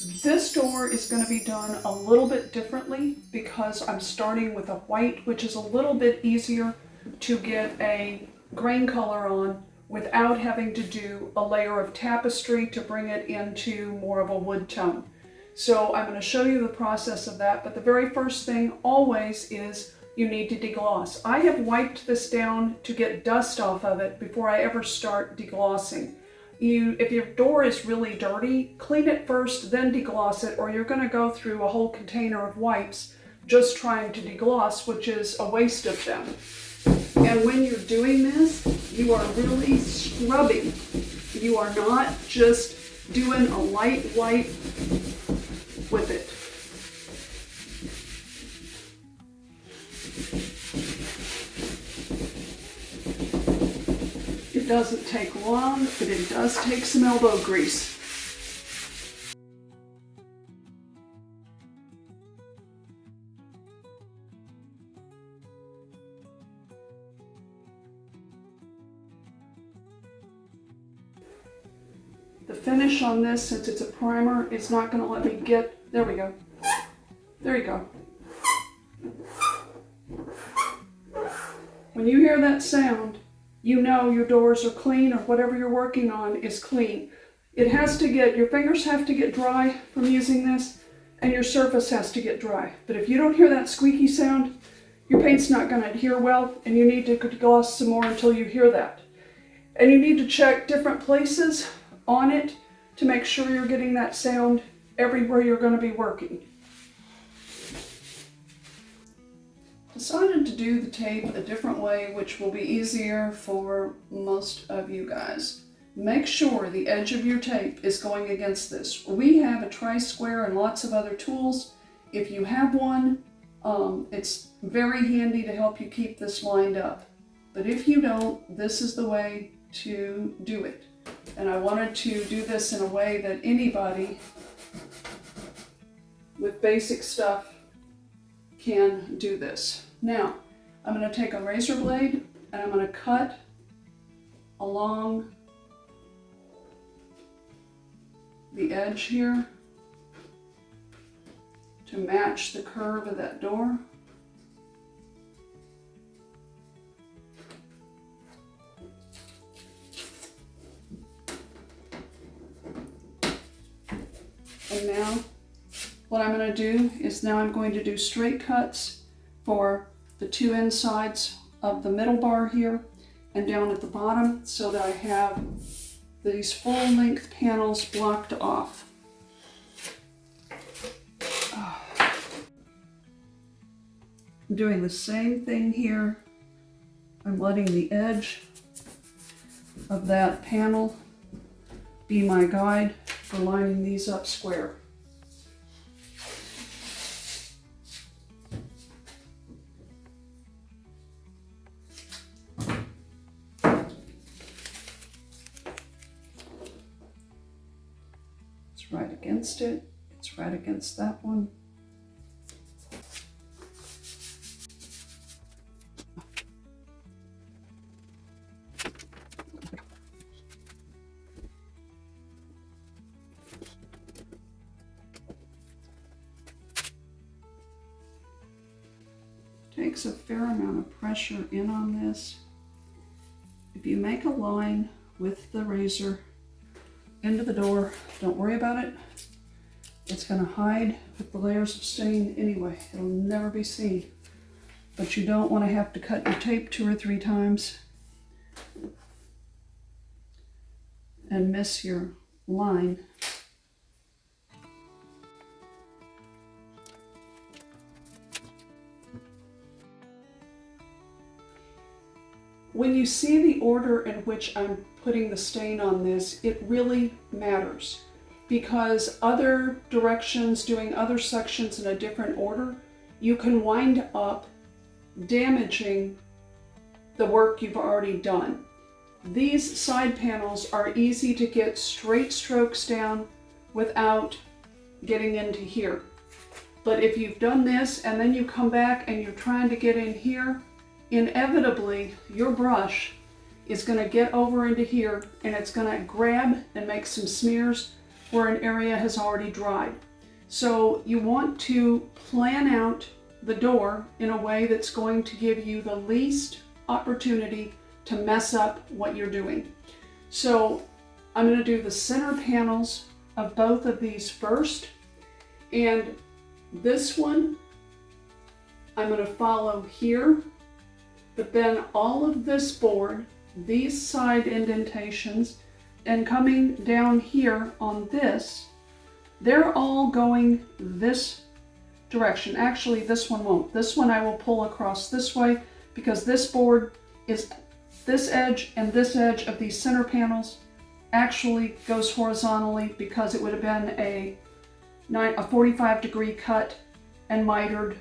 This door is going to be done a little bit differently because I'm starting with a white, which is a little bit easier to get a grain color on without having to do a layer of tapestry to bring it into more of a wood tone. So I'm going to show you the process of that, but the very first thing always is you need to degloss. I have wiped this down to get dust off of it before I ever start deglossing. If your door is really dirty, clean it first, then degloss it, or you're going to go through a whole container of wipes just trying to degloss, which is a waste of them. And when you're doing this, you are really scrubbing. You are not just doing a light wipe with it. It doesn't take long, but it does take some elbow grease. The finish on this, since it's a primer, is not going to let me get, there we go. There you go. When you hear that sound, you know your doors are clean, or whatever you're working on is clean. It has to get, your fingers have to get dry from using this, and your surface has to get dry. But if you don't hear that squeaky sound, your paint's not going to adhere well, and you need to gloss some more until you hear that. And you need to check different places on it to make sure you're getting that sound everywhere you're going to be working. Decided to do the tape a different way, which will be easier for most of you guys. Make sure the edge of your tape is going against this. We have a tri-square and lots of other tools. If you have one, it's very handy to help you keep this lined up. But if you don't, this is the way to do it. And I wanted to do this in a way that anybody with basic stuff can do this. Now, I'm going to take a razor blade and I'm going to cut along the edge here to match the curve of that door. And now what I'm going to do is now I'm going to do straight cuts for the two insides of the middle bar here and down at the bottom, so that I have these full length panels blocked off. I'm doing the same thing here. I'm letting the edge of that panel be my guide for lining these up square. It's right against it. It's right against that one. Takes a fair amount of pressure in on this. If you make a line with the razor into the door, don't worry about it. It's going to hide with the layers of stain anyway. It'll never be seen. But you don't want to have to cut your tape 2 or 3 times and miss your line. When you see the order in which I'm putting the stain on this, it really matters, because other directions, doing other sections in a different order, you can wind up damaging the work you've already done. These side panels are easy to get straight strokes down without getting into here. But if you've done this and then you come back and you're trying to get in here, inevitably your brush is going to get over into here and it's going to grab and make some smears, where an area has already dried. So you want to plan out the door in a way that's going to give you the least opportunity to mess up what you're doing. So I'm going to do the center panels of both of these first, and this one I'm going to follow here, but then all of this board, these side indentations, and coming down here on this, they're all going this direction. Actually, this one won't. This one I will pull across this way because this board is this edge, and this edge of these center panels actually goes horizontally because it would have been a 45-degree cut and mitered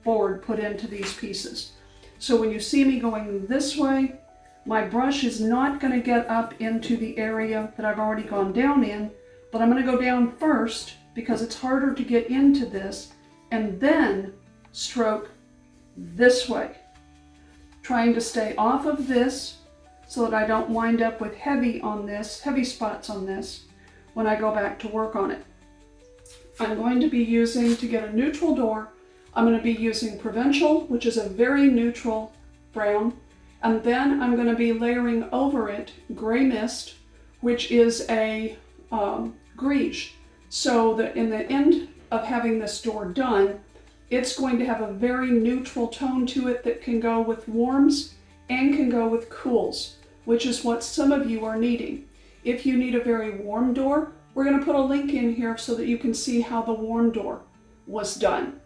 board put into these pieces. So when you see me going this way, my brush is not going to get up into the area that I've already gone down in, but I'm going to go down first because it's harder to get into this, and then stroke this way, trying to stay off of this so that I don't wind up with heavy spots on this when I go back to work on it. I'm going to be using, to get a neutral door, I'm going to be using Provincial, which is a very neutral brown, and then I'm going to be layering over it Gray Mist, which is a greige. So that in the end of having this door done, it's going to have a very neutral tone to it that can go with warms and can go with cools, which is what some of you are needing. If you need a very warm door, we're going to put a link in here so that you can see how the warm door was done.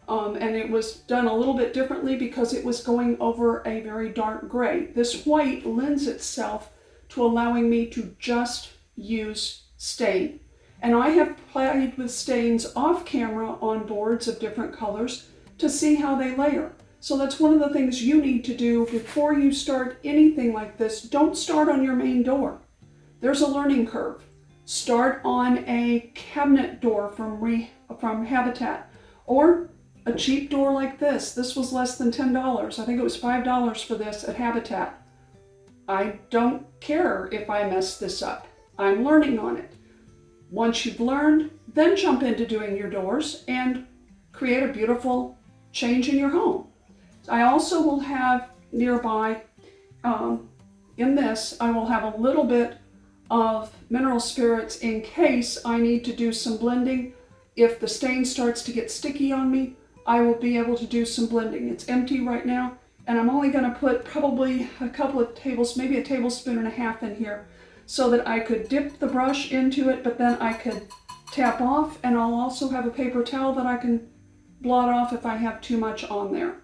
And it was done a little bit differently because it was going over a very dark gray. This white lends itself to allowing me to just use stain. And I have played with stains off camera on boards of different colors to see how they layer. So that's one of the things you need to do before you start anything like this. Don't start on your main door. There's a learning curve. Start on a cabinet door from Habitat, or a cheap door like this. This was less than $10. I think it was $5 for this at Habitat. I don't care if I mess this up. I'm learning on it. Once you've learned, then jump into doing your doors and create a beautiful change in your home. I also will have nearby, in this, I will have a little bit of mineral spirits in case I need to do some blending. If the stain starts to get sticky on me, I will be able to do some blending. It's empty right now, and I'm only going to put probably a couple of maybe a tablespoon and a half in here, so that I could dip the brush into it, but then I could tap off, and I'll also have a paper towel that I can blot off if I have too much on there.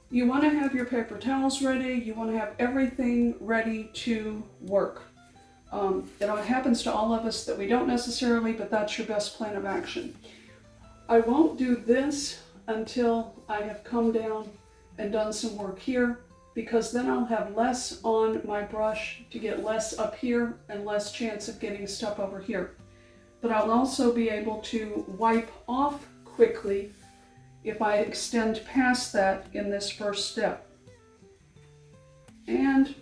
You want to have your paper towels ready. You want to have everything ready to work. It happens to all of us that we don't necessarily, but that's your best plan of action. I won't do this until I have come down and done some work here, because then I'll have less on my brush to get less up here and less chance of getting stuff over here. But I'll also be able to wipe off quickly if I extend past that in this first step. And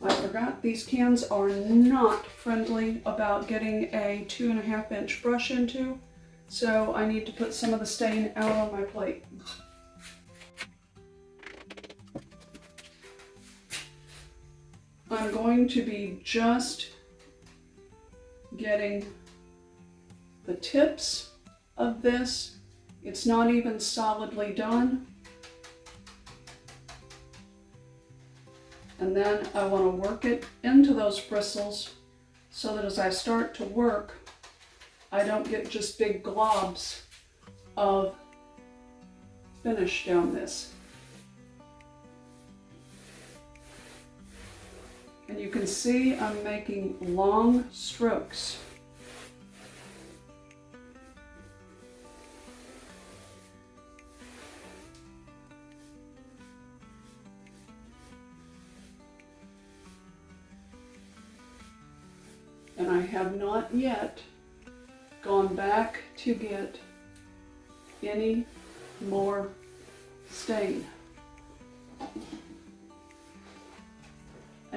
I forgot, these cans are not friendly about getting a 2.5 inch brush into, so I need to put some of the stain out on my plate. I'm going to be just getting the tips of this. It's not even solidly done. And then I want to work it into those bristles so that as I start to work, I don't get just big globs of finish down this. And you can see I'm making long strokes. And I have not yet gone back to get any more stain.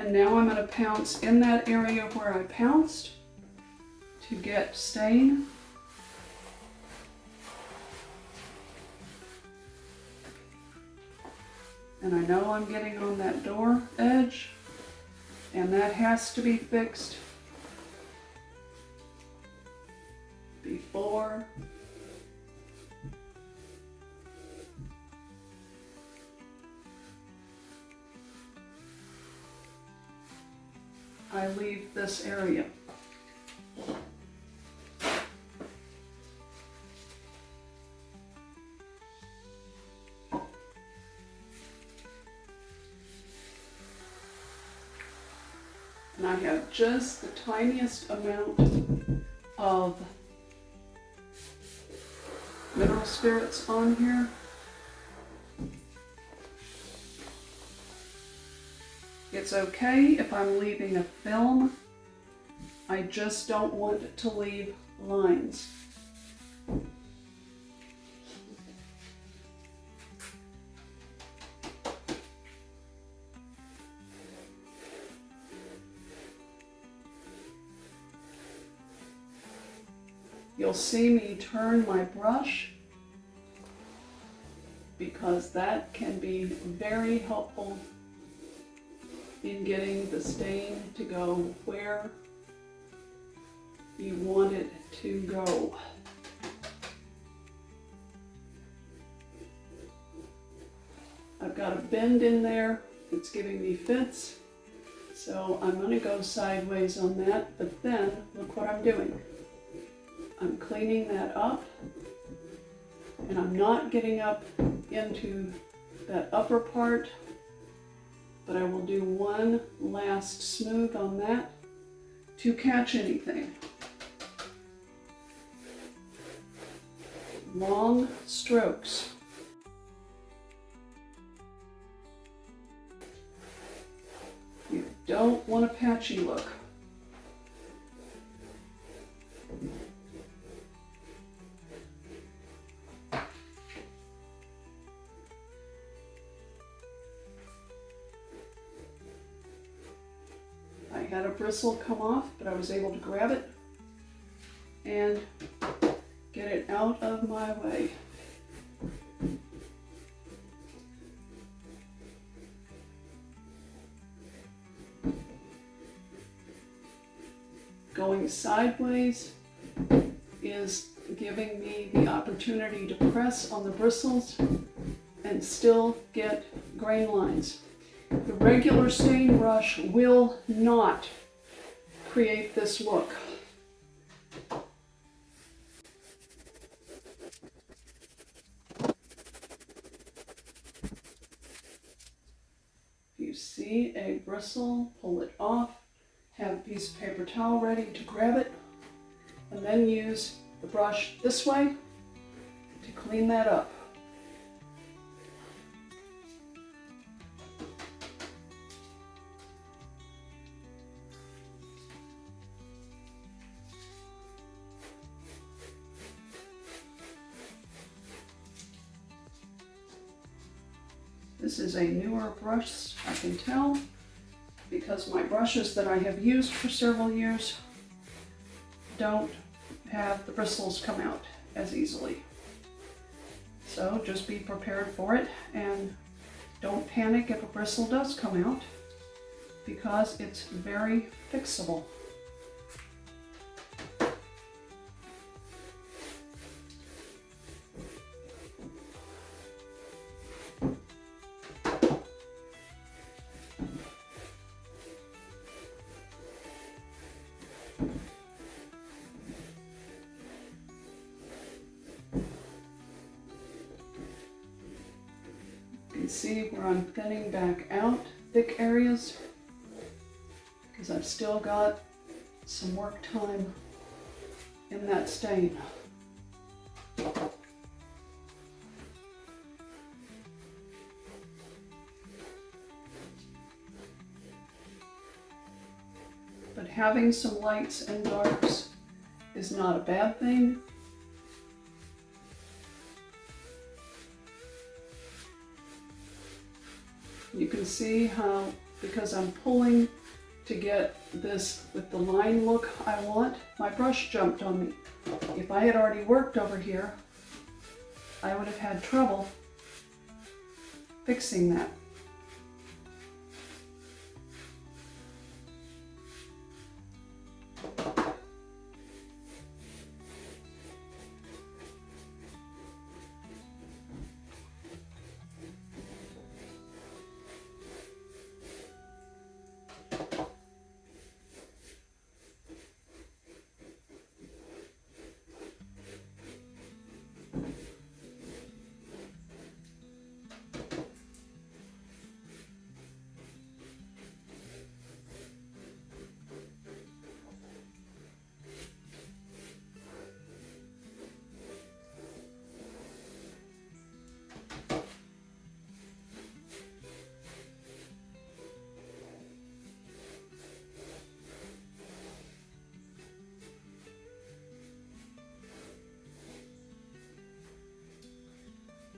And now I'm going to pounce in that area where I pounced to get stain. And I know I'm getting on that door edge, and that has to be fixed before I leave this area. And I have just the tiniest amount of mineral spirits on here. It's okay if I'm leaving a film. I just don't want to leave lines. You'll see me turn my brush because that can be very helpful in getting the stain to go where you want it to go. I've got a bend in there that's giving me fits, so I'm going to go sideways on that, but then look what I'm doing. I'm cleaning that up, and I'm not getting up into that upper part, but I will do one last smooth on that to catch anything. Long strokes. You don't want a patchy look. I had a bristle come off, but I was able to grab it and get it out of my way. Going sideways is giving me the opportunity to press on the bristles and still get grain lines. The regular stain brush will not create this look. If you see a bristle, pull it off, have a piece of paper towel ready to grab it, and then use the brush this way to clean that up. This is a newer brush, I can tell, because my brushes that I have used for several years don't have the bristles come out as easily. So just be prepared for it, and don't panic if a bristle does come out, because it's very fixable. See where I'm thinning back out thick areas, because I've still got some work time in that stain. But having some lights and darks is not a bad thing. You can see how because I'm pulling to get this with the line look I want, my brush jumped on me. If I had already worked over here, I would have had trouble fixing that.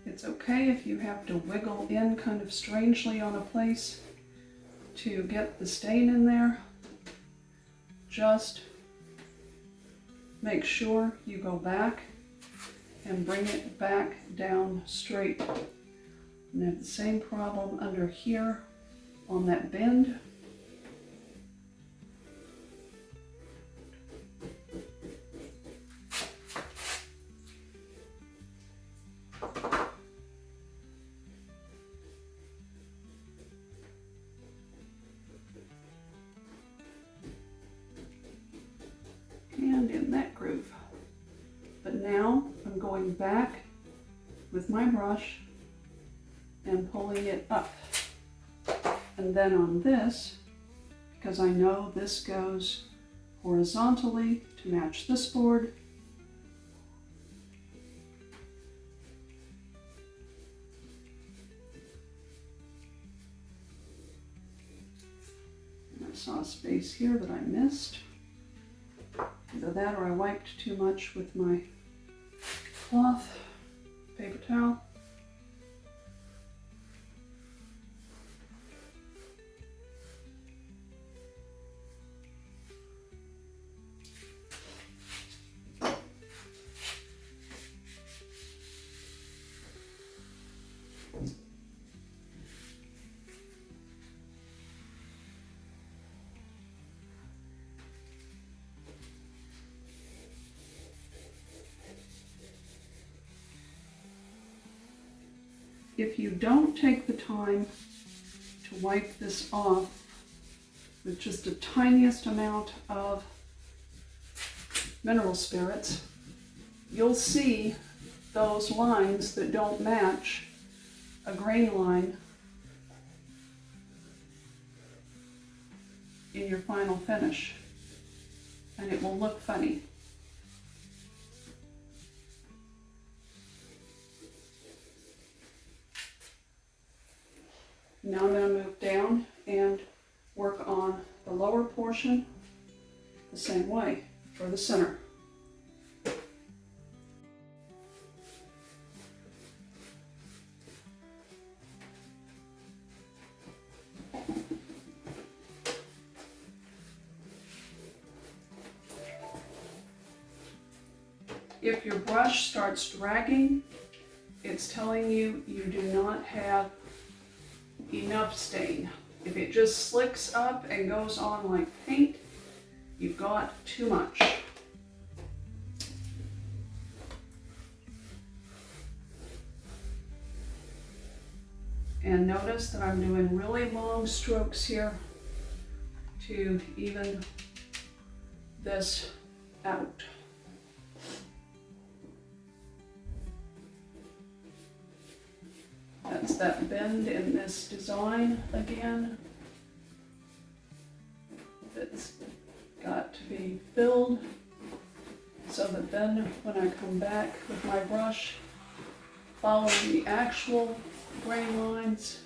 It's okay if you have to wiggle in kind of strangely on a place to get the stain in there. Just make sure you go back and bring it back down straight. And I have the same problem under here on that bend. And in that groove. But now I'm going back with my brush and pulling it up. And then on this, because I know this goes horizontally to match this board, and I saw a space here that I missed. Either that or I wiped too much with my cloth, paper towel. If you don't take the time to wipe this off with just the tiniest amount of mineral spirits, you'll see those lines that don't match a grain line in your final finish, and it will look funny. Now I'm going to move down and work on the lower portion the same way for the center. If your brush starts dragging, it's telling you you do not have enough stain. If it just slicks up and goes on like paint, you've got too much. And notice that I'm doing really long strokes here to even this out. That's that bend in this design again. That's got to be filled so that then when I come back with my brush, following the actual grain lines,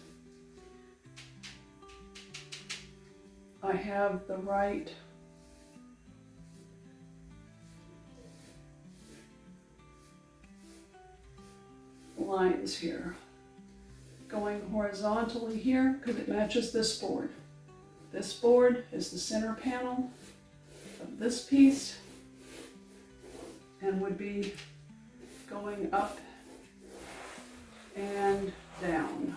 I have the right lines here. Going horizontally here because it matches this board. This board is the center panel of this piece and would be going up and down.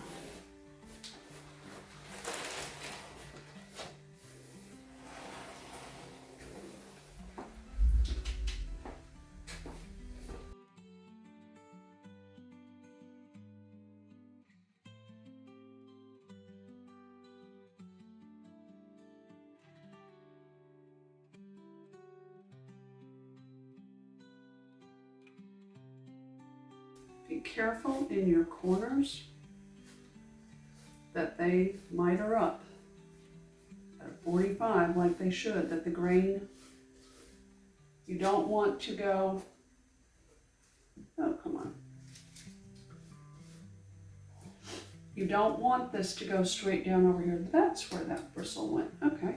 Be careful in your corners that they miter up at 45 like they should, that the grain, you don't want to go, oh come on. You don't want this to go straight down over here. That's where that bristle went, okay.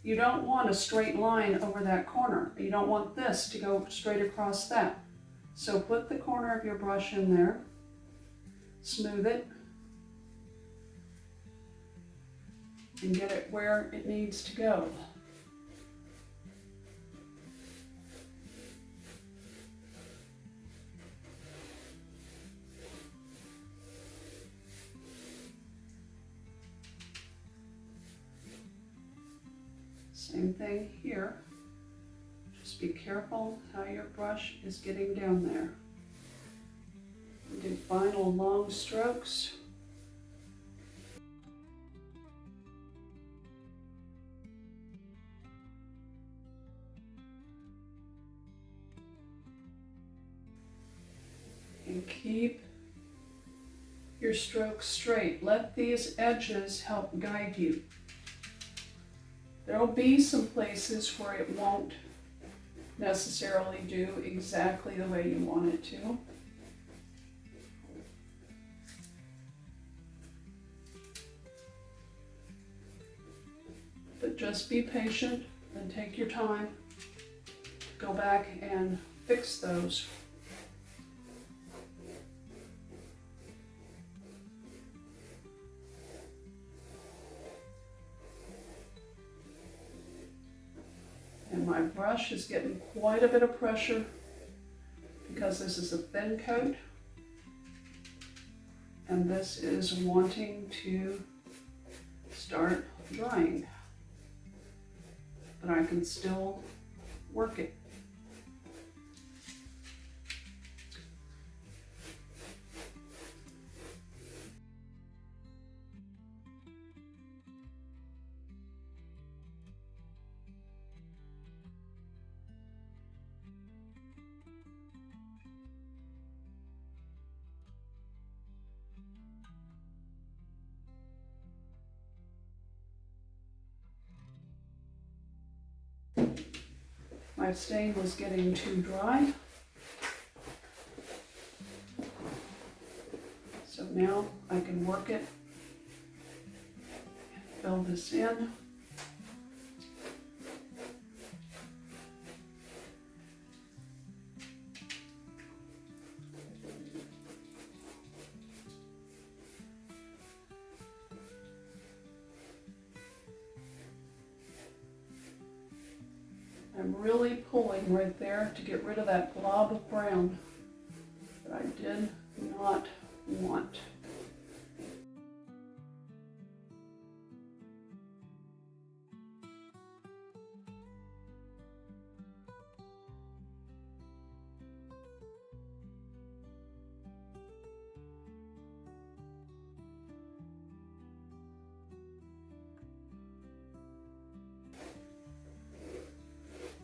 You don't want a straight line over that corner. You don't want this to go straight across that. So put the corner of your brush in there, smooth it, and get it where it needs to go. Same thing here. Just be careful how your brush is getting down there. Do final long strokes. And keep your strokes straight. Let these edges help guide you. There will be some places where it won't necessarily do exactly the way you want it to. But just be patient and take your time to go back and fix those. And my brush is getting quite a bit of pressure because this is a thin coat and this is wanting to start drying. But I can still work it. My stain was getting too dry. So now I can work it, fill this in. I'm really pulling right there to get rid of that blob of brown that I did not want.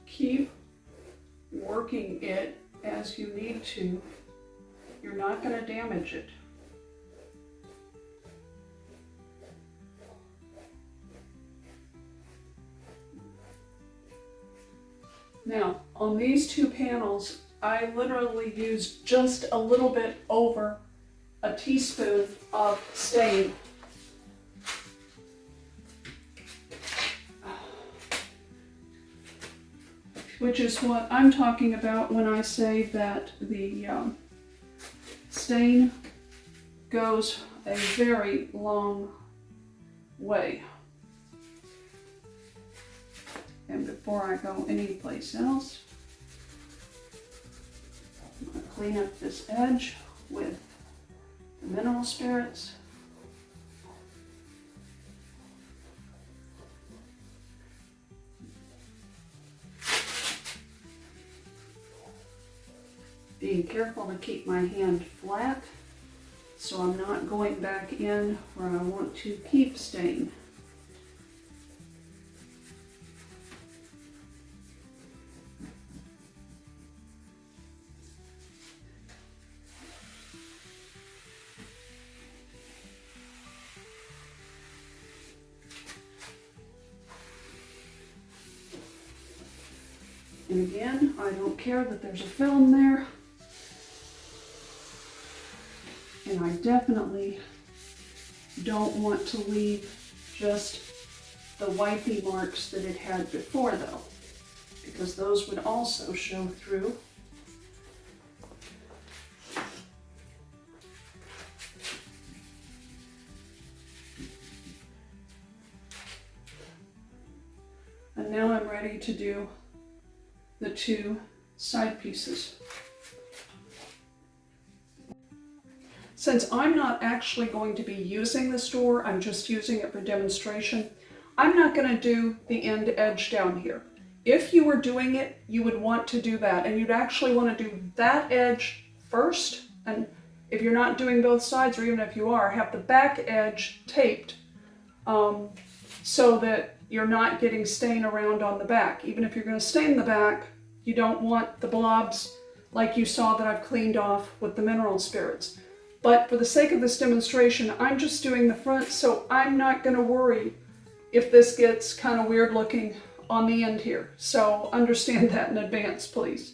Keep working it as you need to. You're not going to damage it. Now, on these two panels, I literally used just a little bit over a teaspoon of stain. Which is what I'm talking about when I say that the stain goes a very long way. And before I go anyplace else, I'm going to clean up this edge with the mineral spirits. Being careful to keep my hand flat so I'm not going back in where I want to keep stain. And again, I don't care that there's a film there. And I definitely don't want to leave just the wipey marks that it had before though, because those would also show through. And now I'm ready to do the two side pieces. Since I'm not actually going to be using this door, I'm just using it for demonstration, I'm not going to do the end edge down here. If you were doing it, you would want to do that, and you'd actually want to do that edge first, and if you're not doing both sides, or even if you are, have the back edge taped so that you're not getting stain around on the back. Even if you're going to stain the back, you don't want the blobs like you saw that I've cleaned off with the mineral spirits. But for the sake of this demonstration, I'm just doing the front, so I'm not going to worry if this gets kind of weird looking on the end here. So understand that in advance, please.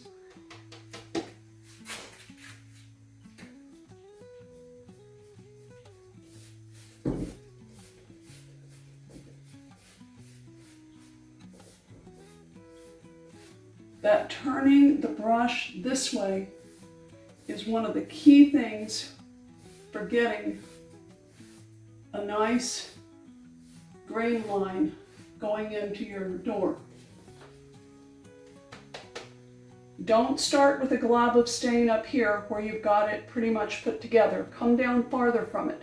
That turning the brush this way is one of the key things for getting a nice grain line going into your door. Don't start with a glob of stain up here where you've got it pretty much put together. Come down farther from it.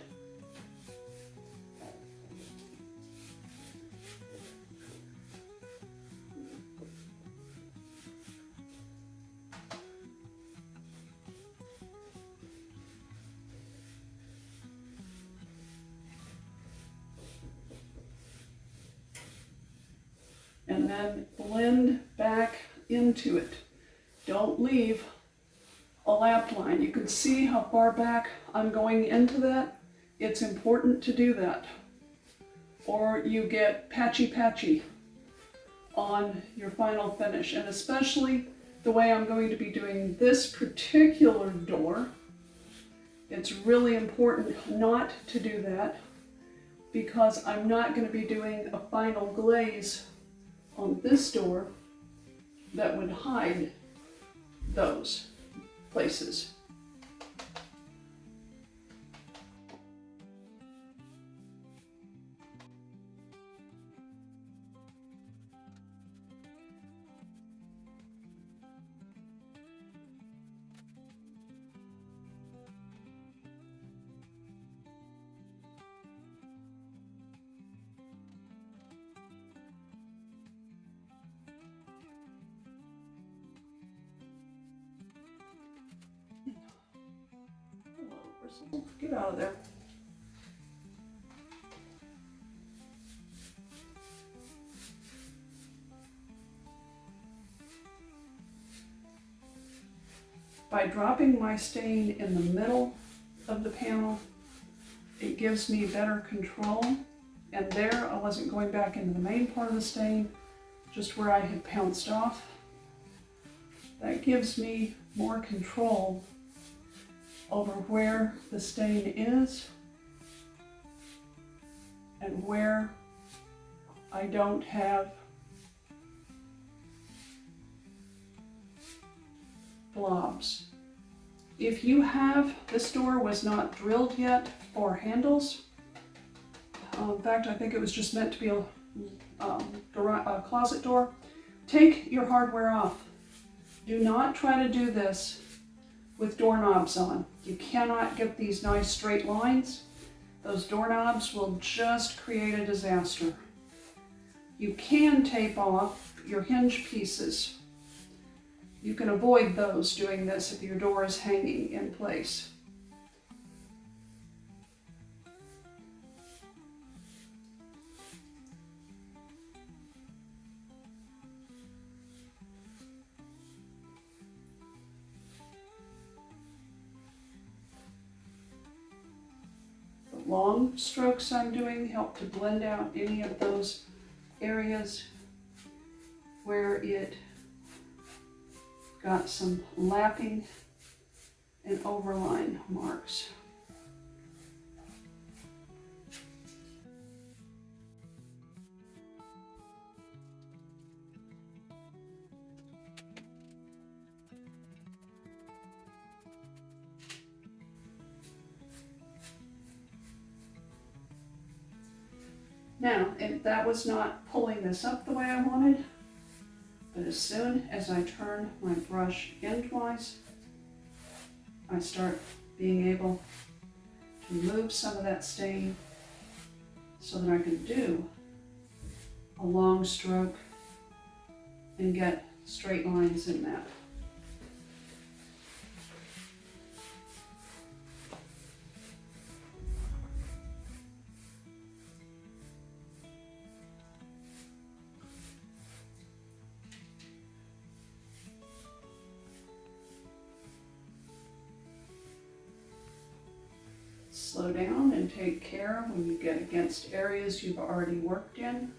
And then blend back into it. Don't leave a lap line. You can see how far back I'm going into that. It's important to do that, or you get patchy on your final finish. And especially the way I'm going to be doing this particular door, it's really important not to do that, because I'm not going to be doing a final glaze on this door that would hide those places. Get out of there. By dropping my stain in the middle of the panel, it gives me better control. And there, I wasn't going back into the main part of the stain, just where I had pounced off. That gives me more control over where the stain is and where I don't have blobs. If you have, this door was not drilled yet for handles, In fact, I think it was just meant to be a closet door. Take your hardware off. Do not try to do this with doorknobs on. You cannot get these nice straight lines. Those doorknobs will just create a disaster. You can tape off your hinge pieces. You can avoid those doing this if your door is hanging in place. Long strokes I'm doing help to blend out any of those areas where it got some lapping and overline marks. Now, if that was not pulling this up the way I wanted, but as soon as I turn my brush endwise, I start being able to move some of that stain so that I can do a long stroke and get straight lines in that. Slow down and take care when you get against areas you've already worked in.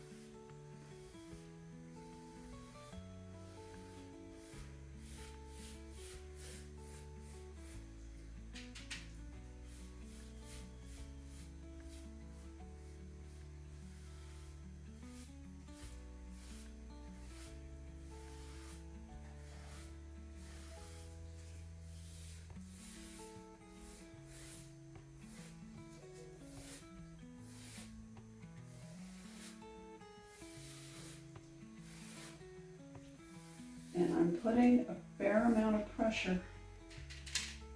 And I'm putting a fair amount of pressure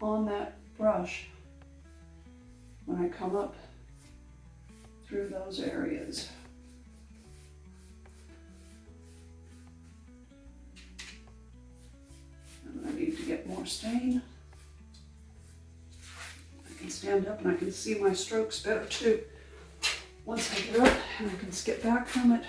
on that brush when I come up through those areas. And I need to get more stain. I can stand up and I can see my strokes better too. Once I get up and I can skip back from it.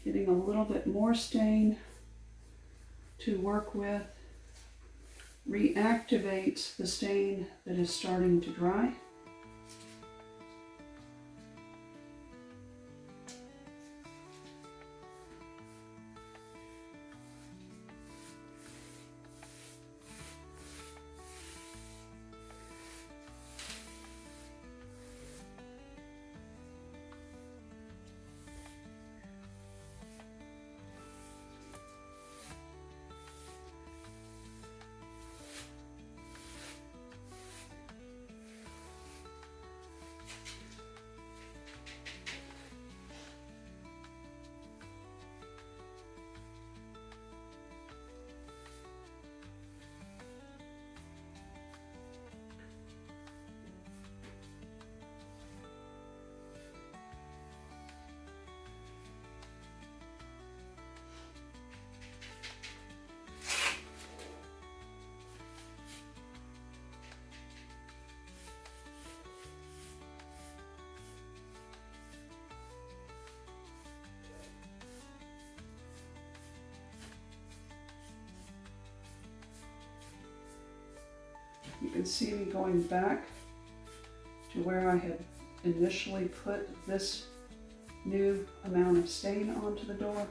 Getting a little bit more stain to work with reactivates the stain that is starting to dry. You can see me going back to where I had initially put this new amount of stain onto the door.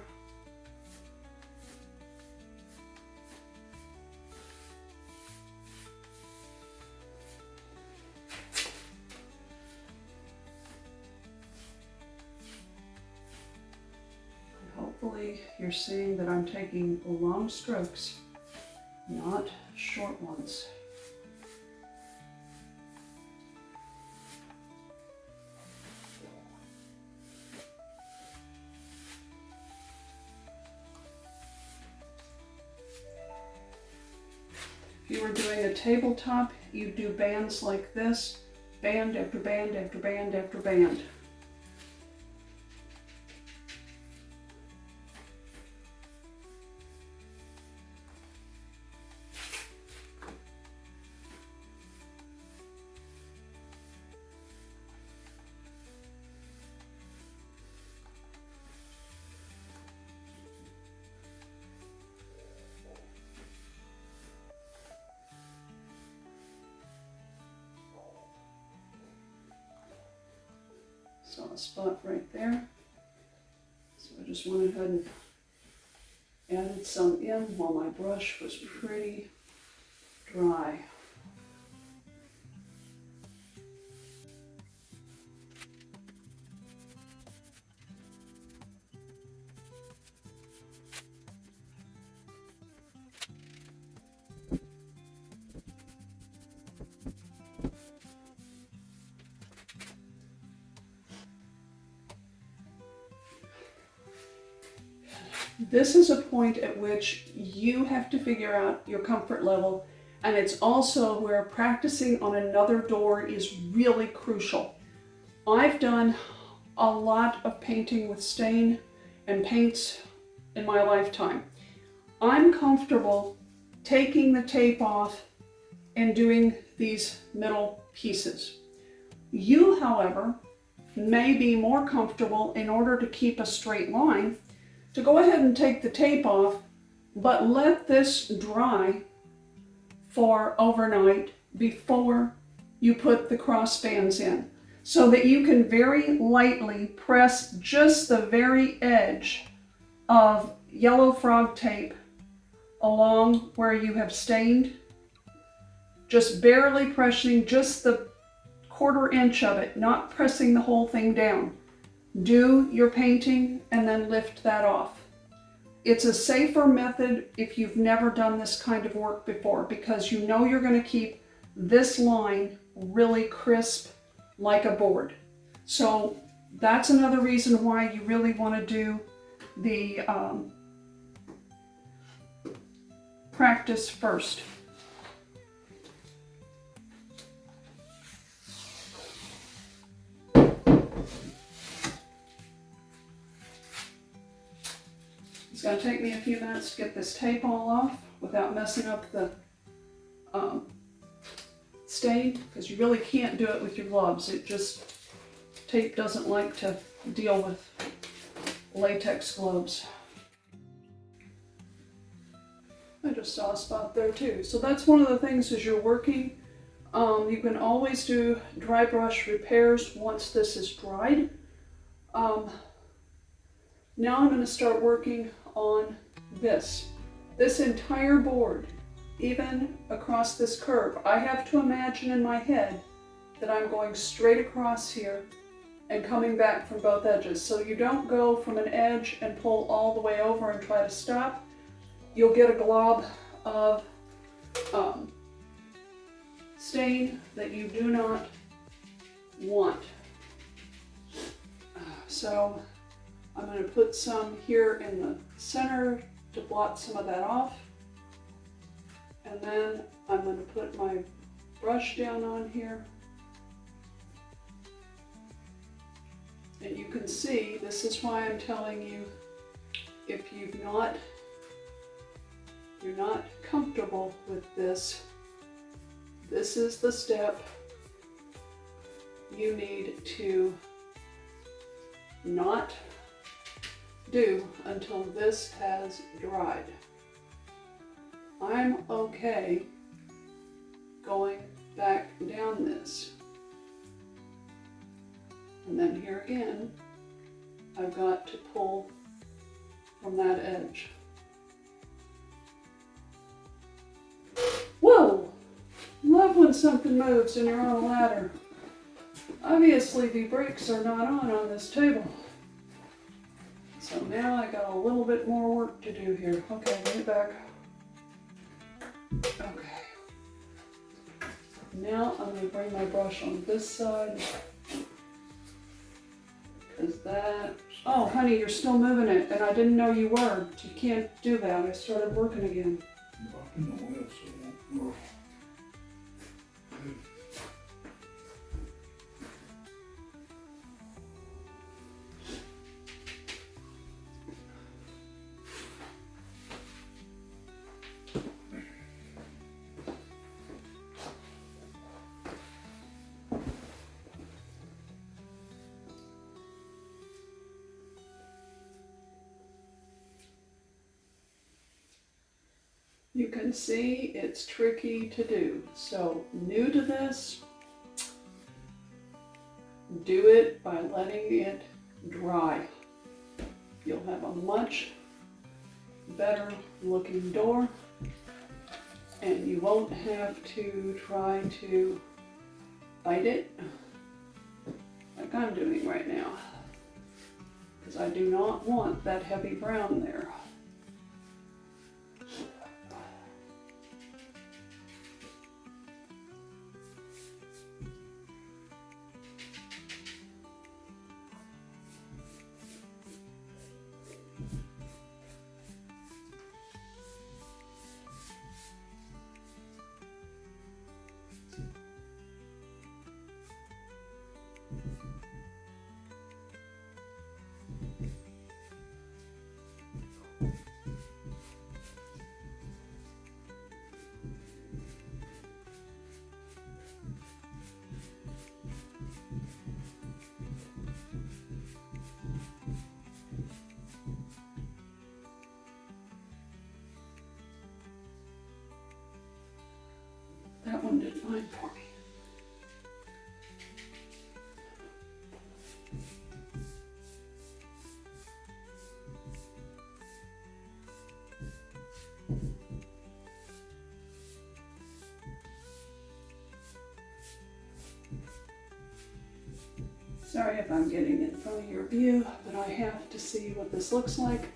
Hopefully you're seeing that I'm taking long strokes, not short ones. If you were doing a tabletop, you'd do bands like this, band after band after band after band. Saw a spot right there, so I just went ahead and added some in while my brush was pretty dry. This is a point at which you have to figure out your comfort level, and it's also where practicing on another door is really crucial. I've done a lot of painting with stain and paints in my lifetime. I'm comfortable taking the tape off and doing these middle pieces. You, however, may be more comfortable, in order to keep a straight line, to go ahead and take the tape off, but let this dry for overnight before you put the crossbands in, so that you can very lightly press just the very edge of yellow frog tape along where you have stained, just barely pressing just the 1/4 inch of it, not pressing the whole thing down. Do your painting and then lift that off. It's a safer method if you've never done this kind of work before, because you know you're going to keep this line really crisp like a board. So that's another reason why you really want to do the practice first. It's going to take me a few minutes to get this tape all off without messing up the stain, because you really can't do it with your gloves. Tape doesn't like to deal with latex gloves. I just saw a spot there too. So that's one of the things as you're working. You can always do dry brush repairs once this is dried. Now I'm going to start working on this entire board, even across this curve. I have to imagine in my head that I'm going straight across here and coming back from both edges. So you don't go from an edge and pull all the way over and try to stop. You'll get a glob of stain that you do not want. So I'm going to put some here in the center to blot some of that off. And then I'm going to put my brush down on here. And you can see, this is why I'm telling you, if you're not comfortable with this, this is the step you need to not do until this has dried. I'm okay going back down this. And then here again, I've got to pull from that edge. Whoa! Love when something moves and you're on a ladder. Obviously the brakes are not on this table. So now I got a little bit more work to do here. Okay, bring it back. Okay. Now I'm going to bring my brush on this side. Because that... Oh, honey, you're still moving it, and I didn't know you were. You can't do that. I started working again. You can see it's tricky to do. So new to this, do it by letting it dry. You'll have a much better looking door and you won't have to try to bite it like I'm doing right now, because I do not want that heavy brown there. That one did fine for me. Sorry if I'm getting in front of your view, but I have to see what this looks like,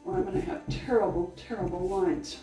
or I'm going to have terrible, terrible lines.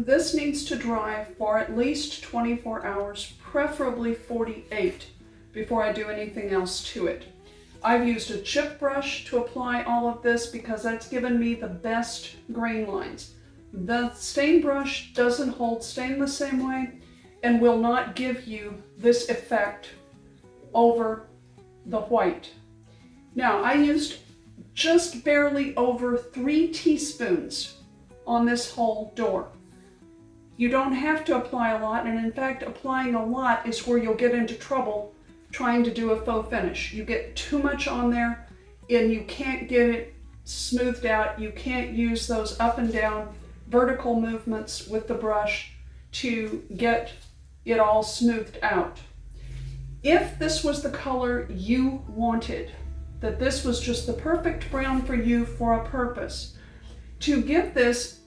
this needs to dry for at least 24 hours, preferably 48, before I do anything else to it. I've used a chip brush to apply all of this because that's given me the best grain lines. The stain brush doesn't hold stain the same way and will not give you this effect over the white. Now, I used just barely over 3 teaspoons on this whole door. You don't have to apply a lot, and in fact, applying a lot is where you'll get into trouble trying to do a faux finish. You get too much on there and you can't get it smoothed out. You can't use those up and down vertical movements with the brush to get it all smoothed out. If this was the color you wanted, that this was just the perfect brown for you for a purpose, to get this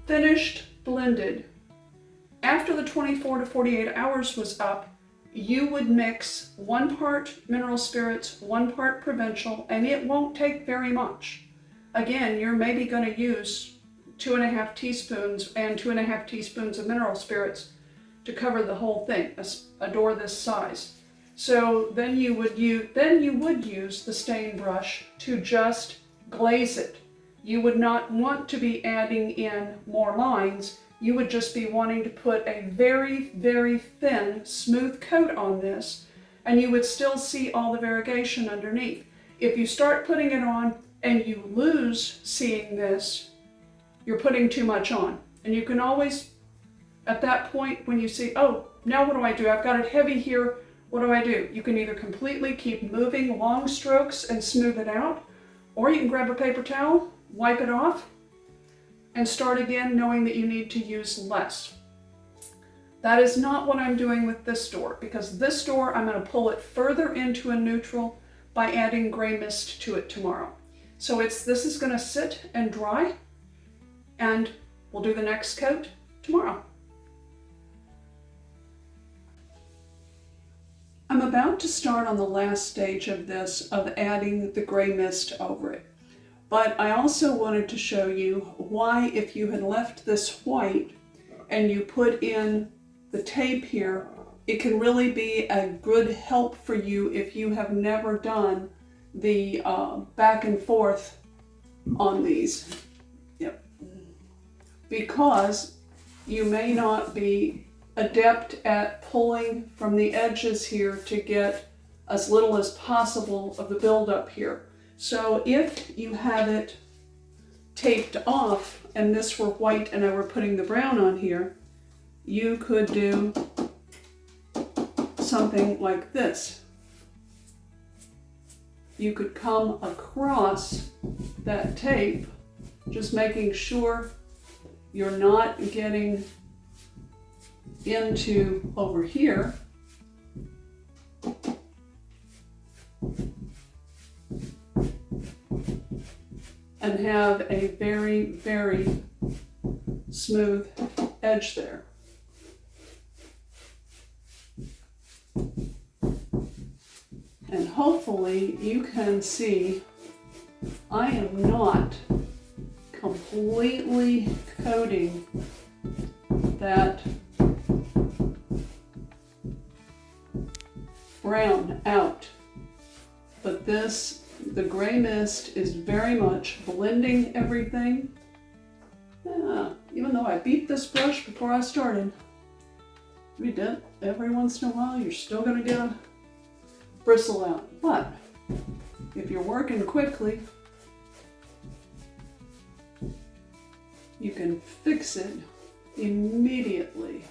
finished blended, after the 24 to 48 hours was up, you would mix 1 part mineral spirits, 1 part Provincial, and it won't take very much. Again, you're maybe going to use 2.5 teaspoons and 2.5 teaspoons of mineral spirits to cover the whole thing, a door this size. So then you would use the stain brush to just glaze it. You would not want to be adding in more lines. You would just be wanting to put a very, very thin, smooth coat on this, and you would still see all the variegation underneath. If you start putting it on and you lose seeing this, you're putting too much on. And you can always, at that point when you see, oh, now what do I do? I've got it heavy here. What do? You can either completely keep moving long strokes and smooth it out, or you can grab a paper towel, wipe it off, and start again knowing that you need to use less. That is not what I'm doing with this door, because this door I'm going to pull it further into a neutral by adding gray mist to it tomorrow. So this is going to sit and dry, and we'll do the next coat tomorrow. I'm about to start on the last stage of this, of adding the gray mist over it. But I also wanted to show you why, if you had left this white and you put in the tape here, it can really be a good help for you if you have never done the back and forth on these. Yep. Because you may not be adept at pulling from the edges here to get as little as possible of the buildup here. So if you had it taped off and this were white and I were putting the brown on here, you could do something like this. You could come across that tape, just making sure you're not getting into over here. And have a very, very smooth edge there. And hopefully you can see I am not completely coating that brown out, but the gray mist is very much blending everything. Yeah, even though I beat this brush before I started, we did every once in a while, you're still going to get a bristle out. But if you're working quickly, you can fix it immediately.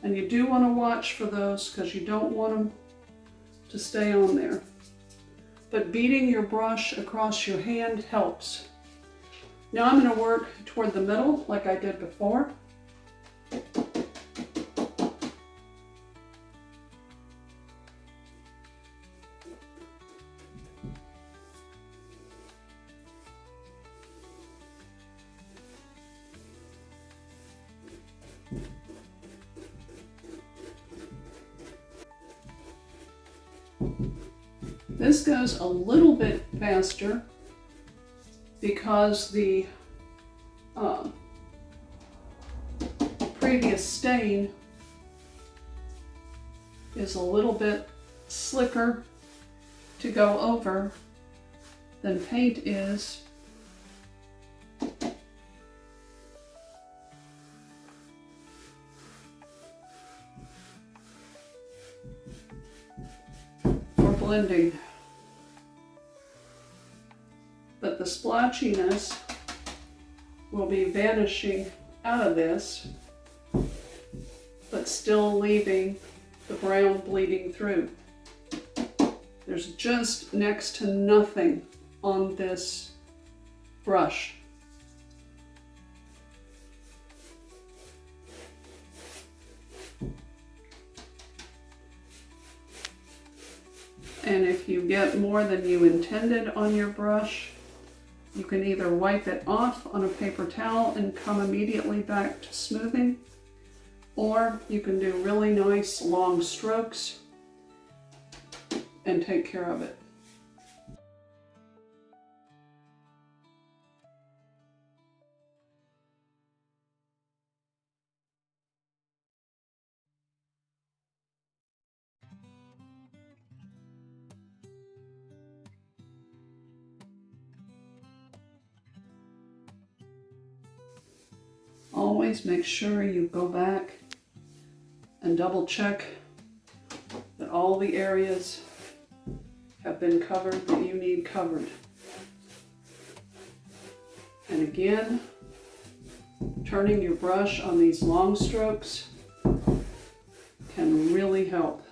And you do want to watch for those because you don't want them to stay on there. But beating your brush across your hand helps. Now I'm going to work toward the middle like I did before. This goes a little bit faster because the previous stain is a little bit slicker to go over than paint is, for blending. But the splotchiness will be vanishing out of this, but still leaving the brown bleeding through. There's just next to nothing on this brush. And if you get more than you intended on your brush, you can either wipe it off on a paper towel and come immediately back to smoothing, or you can do really nice long strokes and take care of it. Always make sure you go back and double check that all the areas have been covered that you need covered. And again, turning your brush on these long strokes can really help.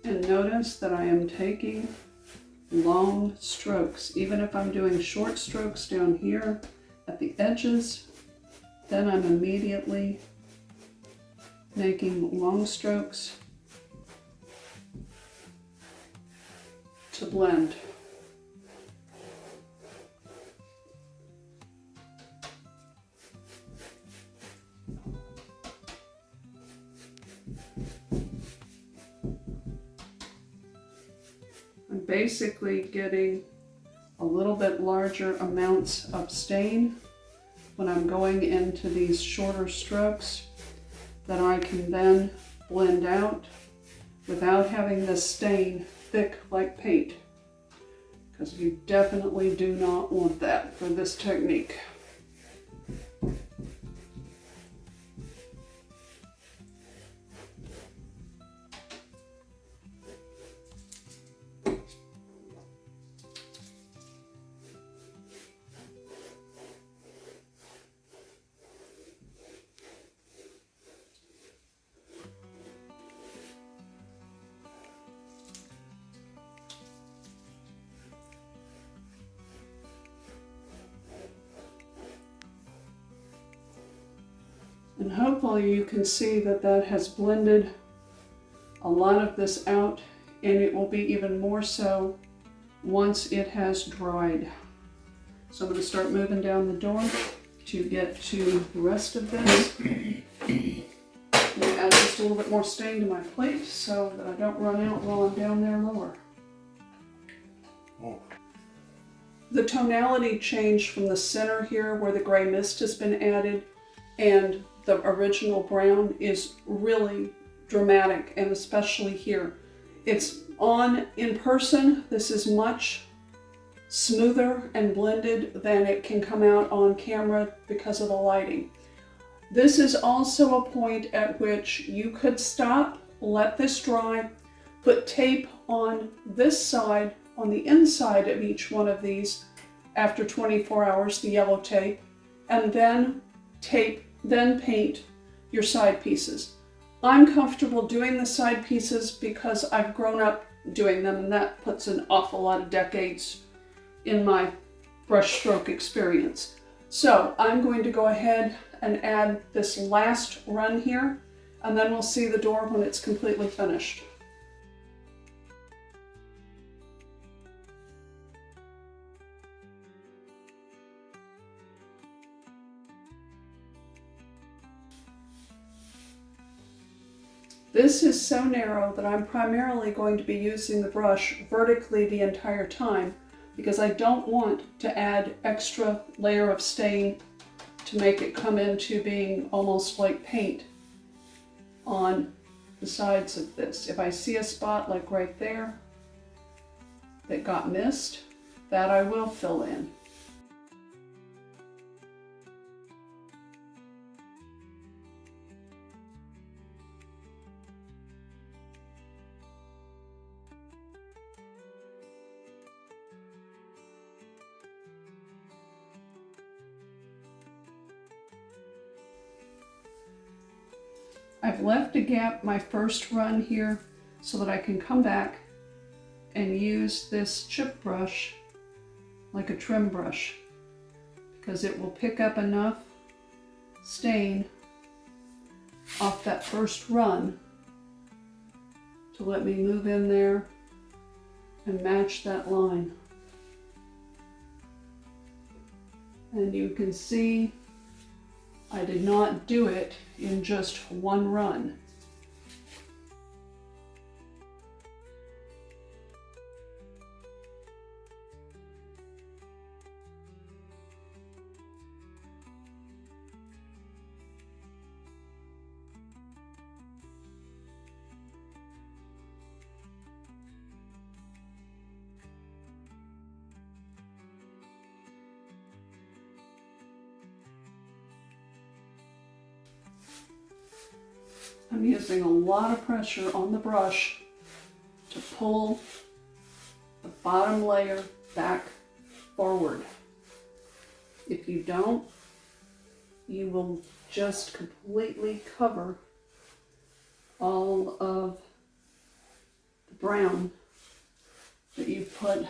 And notice that I am taking long strokes. Even if I'm doing short strokes down here at the edges, then I'm immediately making long strokes to blend. I'm basically getting a little bit larger amounts of stain when I'm going into these shorter strokes that I can then blend out without having the stain thick like paint, because you definitely do not want that for this technique. And hopefully you can see that that has blended a lot of this out, and it will be even more so once it has dried. So I'm going to start moving down the door to get to the rest of this. I'm going to add just a little bit more stain to my plate so that I don't run out while I'm down there lower. Oh. The tonality changed from the center here where the gray mist has been added, and the original brown is really dramatic, and especially here. It's on in person. This is much smoother and blended than it can come out on camera because of the lighting. This is also a point at which you could stop, let this dry, put tape on this side, on the inside of each one of these after 24 hours, the yellow tape, and then paint your side pieces. I'm comfortable doing the side pieces because I've grown up doing them, and that puts an awful lot of decades in my brush stroke experience. So I'm going to go ahead and add this last run here, and then we'll see the door when it's completely finished. This is so narrow that I'm primarily going to be using the brush vertically the entire time because I don't want to add extra layer of stain to make it come into being almost like paint on the sides of this. If I see a spot like right there that got missed, that I will fill in. I've left a gap my first run here so that I can come back and use this chip brush like a trim brush because it will pick up enough stain off that first run to let me move in there and match that line. And you can see I did not do it in just one run. I'm using a lot of pressure on the brush to pull the bottom layer back forward. If you don't, you will just completely cover all of the brown that you put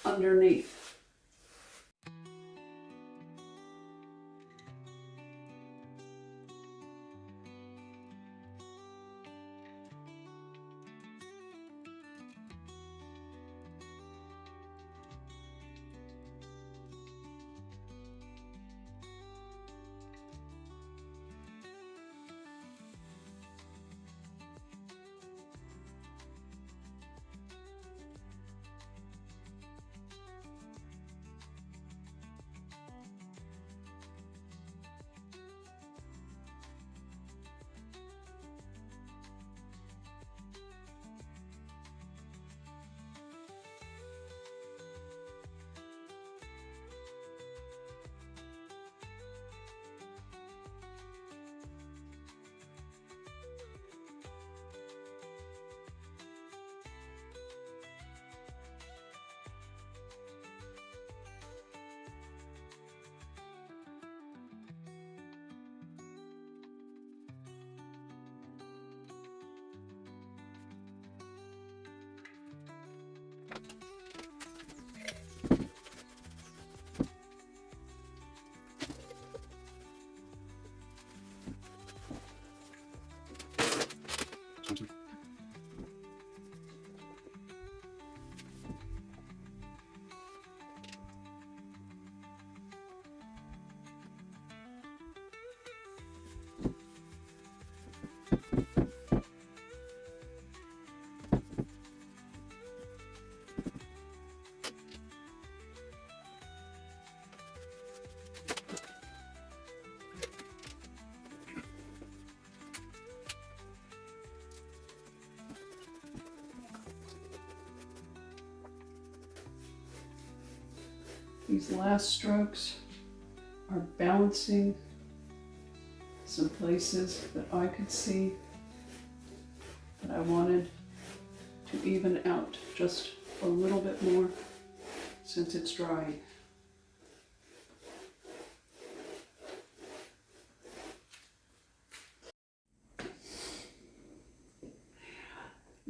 underneath. These last strokes are balancing some places that I could see that I wanted to even out just a little bit more since it's drying.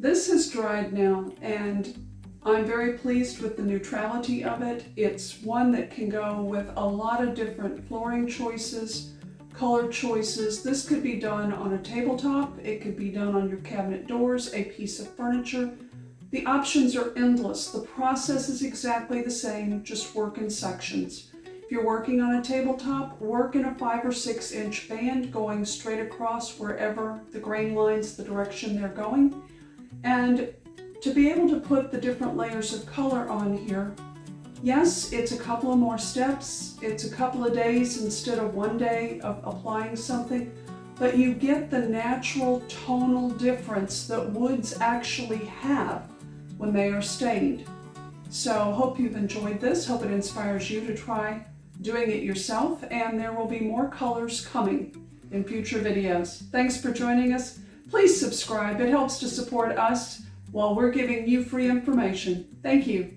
This has dried now, and I'm very pleased with the neutrality of it. It's one that can go with a lot of different flooring choices, color choices. This could be done on a tabletop. It could be done on your cabinet doors, a piece of furniture. The options are endless. The process is exactly the same, just work in sections. If you're working on a tabletop, work in a 5 or 6 inch band going straight across wherever the grain lines, the direction they're going. And to be able to put the different layers of color on here, yes, it's a couple of more steps. It's a couple of days instead of 1 day of applying something, but you get the natural tonal difference that woods actually have when they are stained. So hope you've enjoyed this. Hope it inspires you to try doing it yourself, and there will be more colors coming in future videos. Thanks for joining us. Please subscribe. It helps to support us while we're giving you free information. Thank you.